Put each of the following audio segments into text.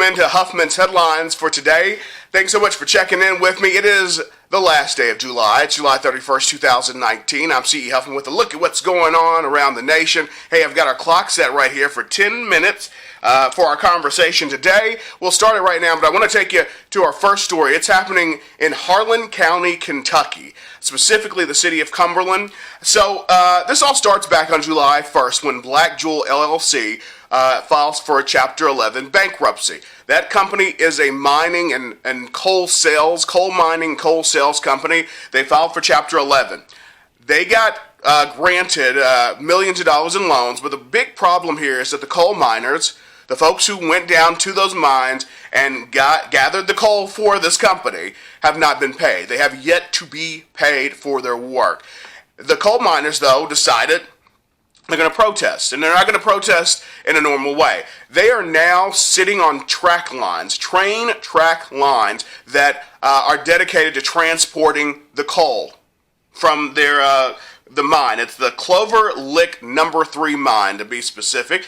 into Huffman's headlines for today. Thanks so much for checking in with me. It is the last day of July. It's July 31st, 2019. I'm C.E. Huffman with a look at what's going on around the nation. Hey, I've got our clock set right here for 10 minutes for our conversation today. We'll start it right now, but I want to take you to our first story. It's happening in Harlan County, Kentucky, specifically the city of Cumberland. So this all starts back on July 1st when Black Jewel LLC files for a Chapter 11 bankruptcy. That company is a mining and coal mining sales company. They filed for Chapter 11. They got granted millions of dollars in loans, but the big problem here is that the coal miners, the folks who went down to those mines and gathered the coal for this company, have not been paid. They have yet to be paid for their work. The coal miners, though, decided they're going to protest, and they're not going to protest in a normal way. They are now sitting on train track lines that are dedicated to transporting the coal from the mine. It's the Clover Lick number 3 mine, to be specific.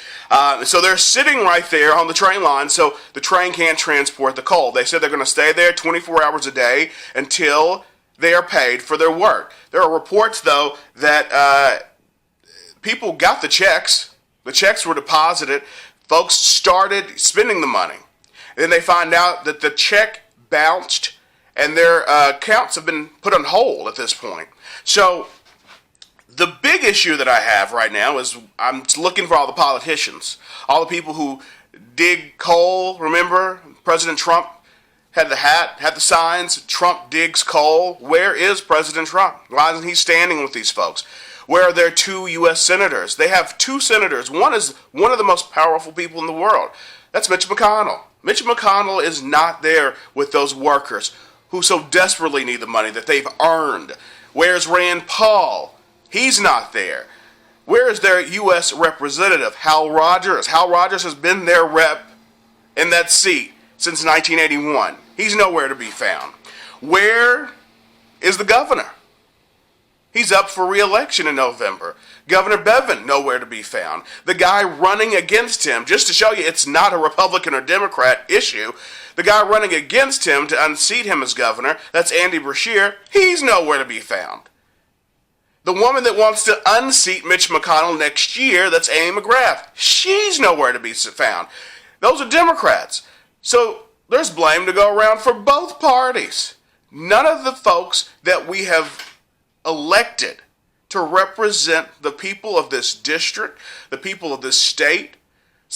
So they're sitting right there on the train line so the train can't transport the coal. They said they're going to stay there 24 hours a day until they are paid for their work. There are reports, though, that people got the checks. The checks were deposited. Folks started spending the money. And then they find out that the check bounced and their accounts have been put on hold at this point. So the big issue that I have right now is I'm looking for all the politicians, all the people who dig coal. Remember, President Trump had the hat, had the signs, Trump digs coal. Where is President Trump? Why isn't he standing with these folks? Where are their 2 U.S. senators? They have 2 senators. One is one of the most powerful people in the world. That's Mitch McConnell. Mitch McConnell is not there with those workers who so desperately need the money that they've earned. Where's Rand Paul? He's not there. Where is their U.S. representative, Hal Rogers? Hal Rogers has been their rep in that seat since 1981. He's nowhere to be found. Where is the governor? He's up for re-election in November. Governor Bevin, nowhere to be found. The guy running against him, just to show you it's not a Republican or Democrat issue, the guy running against him to unseat him as governor, that's Andy Beshear, he's nowhere to be found. The woman that wants to unseat Mitch McConnell next year, that's Amy McGrath, she's nowhere to be found. Those are Democrats. So there's blame to go around for both parties. None of the folks that we have elected to represent the people of this district, the people of this state,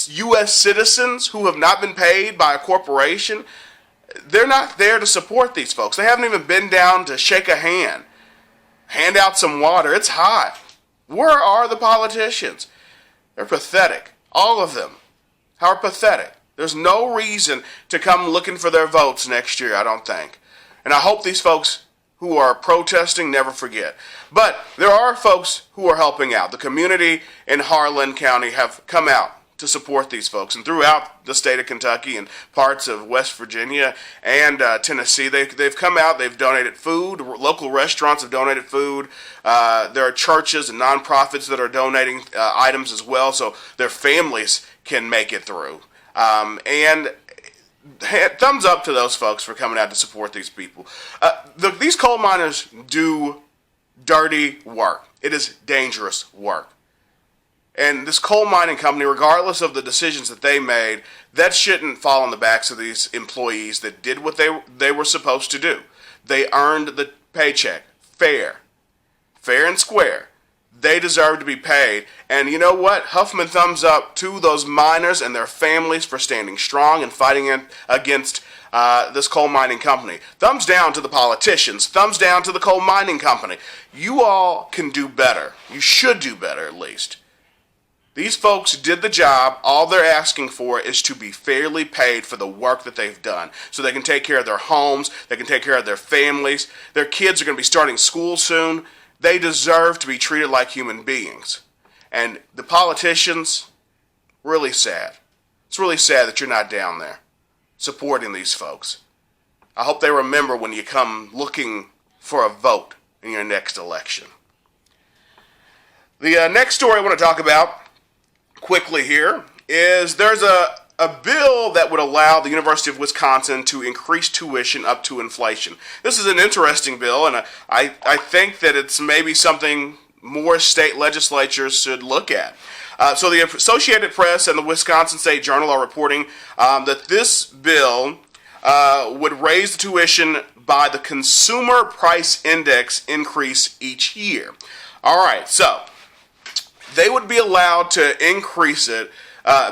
U.S. citizens who have not been paid by a corporation, they're not there to support these folks. They haven't even been down to shake a hand out some water. It's hot. Where are the politicians? They're pathetic. All of them are pathetic. There's no reason to come looking for their votes next year, I don't think. And I hope these folks who are protesting never forget. But there are folks who are helping out. The community in Harlan County have come out to support these folks. And throughout the state of Kentucky and parts of West Virginia and Tennessee, they've come out, they've donated food. Local restaurants have donated food. There are churches and nonprofits that are donating items as well so their families can make it through. And thumbs up to those folks for coming out to support these people. These coal miners do dirty work. It is dangerous work. And this coal mining company, regardless of the decisions that they made, that shouldn't fall on the backs of these employees that did what they were supposed to do. They earned the paycheck fair and square. They deserve to be paid. And you know what? Huffman thumbs up to those miners and their families for standing strong and fighting against this coal mining company. Thumbs down to the politicians. Thumbs down to the coal mining company. You all can do better. You should do better, at least. These folks did the job. All they're asking for is to be fairly paid for the work that they've done so they can take care of their homes, they can take care of their families. Their kids are going to be starting school soon. They deserve to be treated like human beings. And the politicians, really sad. It's really sad that you're not down there supporting these folks. I hope they remember when you come looking for a vote in your next election. The next story I want to talk about quickly here is there's a a bill that would allow the University of Wisconsin to increase tuition up to inflation. This is an interesting bill, and I think that it's maybe something more state legislatures should look at. So the Associated Press and the Wisconsin State Journal are reporting that this bill would raise the tuition by the consumer price index increase each year. All right, so they would be allowed to increase it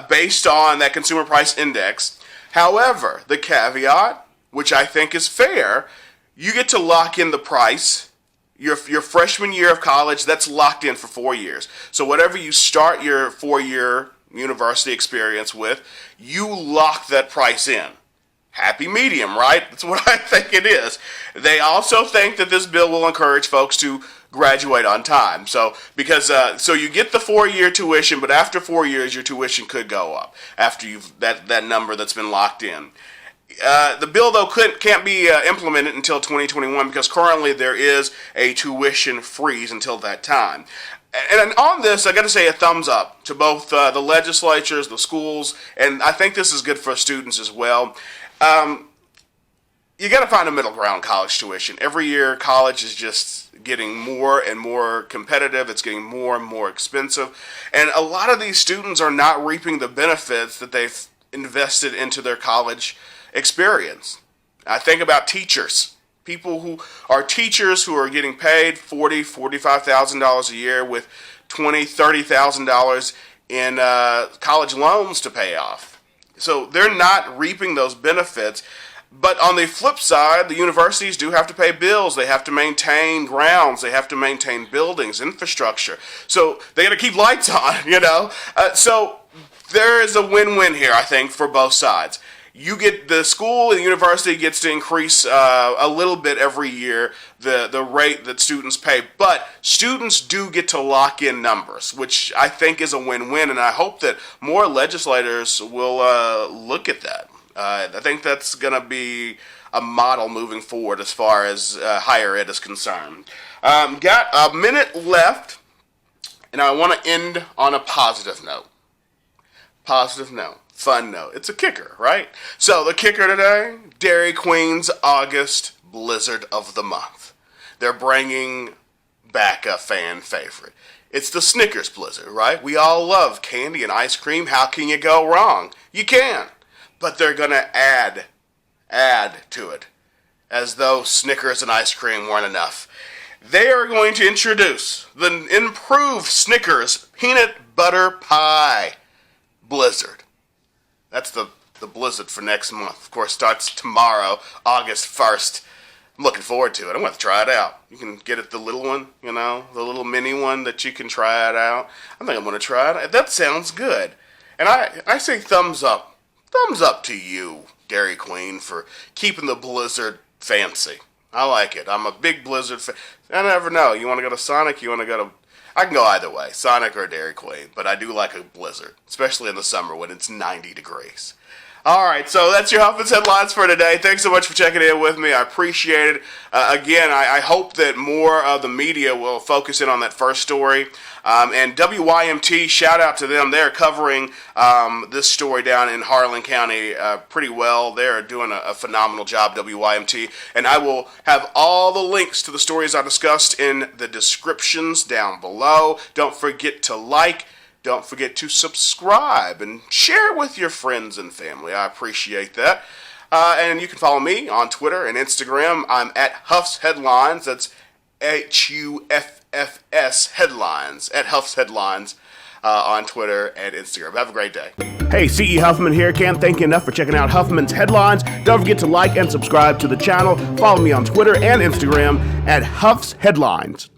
based on that consumer price index. However, the caveat, which I think is fair, you get to lock in the price. Your freshman year of college, that's locked in for 4 years. So whatever you start your 4-year university experience with, you lock that price in. Happy medium, right? That's what I think it is. They also think that this bill will encourage folks to graduate on time. So so you get the 4-year tuition, but after 4 years, your tuition could go up after you've that number that's been locked in. The bill, though, can't be implemented until 2021 because currently there is a tuition freeze until that time. And on this, I got to say a thumbs up to both the legislatures, the schools, and I think this is good for students as well. You got to find a middle ground college tuition. Every year, college is just getting more and more competitive. It's getting more and more expensive. And a lot of these students are not reaping the benefits that they've invested into their college experience. I think about teachers. People who are teachers who are getting paid $45,000 a year with $30,000 in college loans to pay off. So they're not reaping those benefits. But on the flip side, the universities do have to pay bills. They have to maintain grounds. They have to maintain buildings, infrastructure. So they got to keep lights on, So there is a win-win here, I think, for both sides. You get the school and the university gets to increase a little bit every year the rate that students pay, but students do get to lock in numbers, which I think is a win-win, and I hope that more legislators will look at that. I think that's going to be a model moving forward as far as higher ed is concerned. Got a minute left, and I want to end on a positive note. Fun note. It's a kicker, right? So the kicker today, Dairy Queen's August Blizzard of the Month. They're bringing back a fan favorite. It's the Snickers Blizzard, right? We all love candy and ice cream. How can you go wrong? You can. But they're going to add to it, as though Snickers and ice cream weren't enough. They are going to introduce the improved Snickers Peanut Butter Pie Blizzard. That's the blizzard for next month. Of course, starts tomorrow, August 1st. I'm looking forward to it. I'm going to try it out. You can get it, the little one, the little mini one that you can try it out. I think I'm going to try it. That sounds good. And I say thumbs up. Thumbs up to you, Dairy Queen, for keeping the blizzard fancy. I like it. I'm a big Blizzard fan. I never know. You want to go to Sonic? You want to go to... I can go either way, Sonic or Dairy Queen, but I do like a blizzard, especially in the summer when it's 90 degrees. All right, so that's your Huffman's Headlines for today. Thanks so much for checking in with me. I appreciate it. Again, I hope that more of the media will focus in on that first story. And WYMT, shout out to them. They're covering this story down in Harlan County pretty well. They're doing a phenomenal job, WYMT. And I will have all the links to the stories I discussed in the descriptions down below. Don't forget to like. Don't forget to subscribe and share with your friends and family. I appreciate that. And you can follow me on Twitter and Instagram. I'm at Huff's Headlines. That's HUFFS Headlines. At Huff's Headlines on Twitter and Instagram. Have a great day. Hey, C.E. Huffman here. Can't thank you enough for checking out Huffman's Headlines. Don't forget to like and subscribe to the channel. Follow me on Twitter and Instagram at Huff's Headlines.